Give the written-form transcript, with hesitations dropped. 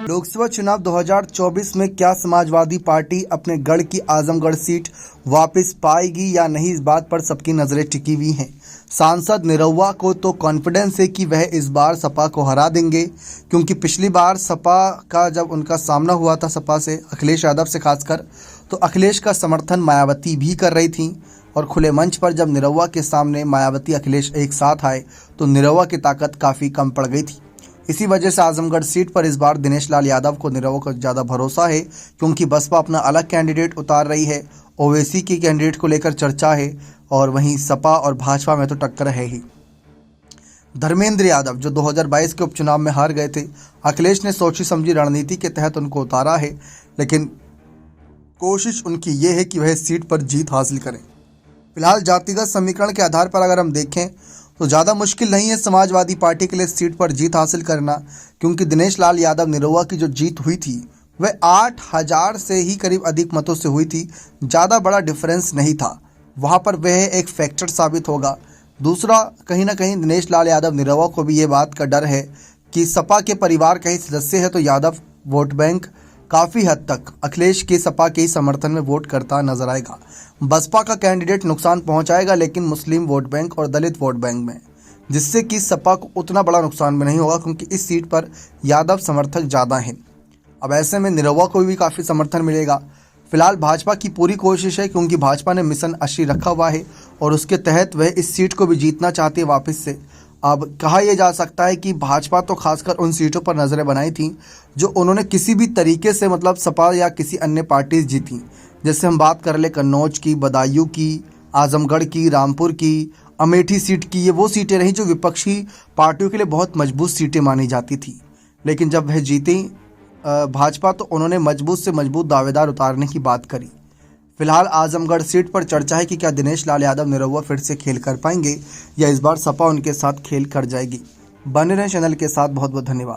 लोकसभा चुनाव 2024 में क्या समाजवादी पार्टी अपने गढ़ की आजमगढ़ सीट वापस पाएगी या नहीं, इस बात पर सबकी नजरें टिकी हुई हैं। सांसद निरहुआ को तो कॉन्फिडेंस है कि वह इस बार सपा को हरा देंगे, क्योंकि पिछली बार सपा का जब उनका सामना हुआ था सपा से, अखिलेश यादव से खासकर, तो अखिलेश का समर्थन मायावती भी कर रही थी। और खुले मंच पर जब निरहुआ के सामने मायावती अखिलेश एक साथ आए तो निरहुआ की ताकत काफ़ी कम पड़ गई थी। इसी वजह से आजमगढ़ सीट पर इस बार दिनेश लाल यादव को निरहुआ को ज़्यादा भरोसा है, क्योंकि बसपा अपना अलग कैंडिडेट उतार रही है। ओवैसी की कैंडिडेट को लेकर चर्चा है और वहीं सपा और भाजपा में तो टक्कर है ही। धर्मेंद्र यादव जो 2022 के उपचुनाव में हार गए थे, अखिलेश ने सोची समझी रणनीति के तहत उनको उतारा है, लेकिन कोशिश उनकी ये है कि वह सीट पर जीत हासिल करें। फिलहाल जातिगत समीकरण के आधार पर अगर हम देखें तो ज़्यादा मुश्किल नहीं है समाजवादी पार्टी के लिए सीट पर जीत हासिल करना, क्योंकि दिनेश लाल यादव निरहुआ की जो जीत हुई थी वह 8,000 से ही करीब अधिक मतों से हुई थी। ज़्यादा बड़ा डिफरेंस नहीं था, वहाँ पर वह एक फैक्टर साबित होगा। दूसरा, कहीं ना कहीं दिनेश लाल यादव निरहुआ को भी ये बात का डर है कि सपा के परिवार का ही सदस्य है, तो यादव वोट बैंक काफ़ी हद तक अखिलेश के सपा के ही समर्थन में वोट करता नजर आएगा। बसपा का कैंडिडेट नुकसान पहुंचाएगा, लेकिन मुस्लिम वोट बैंक और दलित वोट बैंक में, जिससे कि सपा को उतना बड़ा नुकसान भी नहीं होगा, क्योंकि इस सीट पर यादव समर्थक ज़्यादा हैं। अब ऐसे में निरहुआ को भी काफ़ी समर्थन मिलेगा। फिलहाल भाजपा की पूरी कोशिश है, क्योंकि भाजपा ने मिशन 80 रखा हुआ है और उसके तहत वह इस सीट को भी जीतना चाहती है वापस से। अब कहा यह जा सकता है कि भाजपा तो खासकर उन सीटों पर नज़रें बनाई थी जो उन्होंने किसी भी तरीके से, मतलब सपा या किसी अन्य पार्टी से जीती। जैसे हम बात कर ले कन्नौज की, बदायूं की, आजमगढ़ की, रामपुर की, अमेठी सीट की। ये वो सीटें रहीं जो विपक्षी पार्टियों के लिए बहुत मजबूत सीटें मानी जाती थी, लेकिन जब वह जीती भाजपा तो उन्होंने मजबूत से मजबूत दावेदार उतारने की बात करी। फिलहाल आजमगढ़ सीट पर चर्चा है कि क्या दिनेश लाल यादव निरहुआ फिर से खेल कर पाएंगे या इस बार सपा उनके साथ खेल कर जाएगी। बने रहें चैनल के साथ। बहुत बहुत धन्यवाद।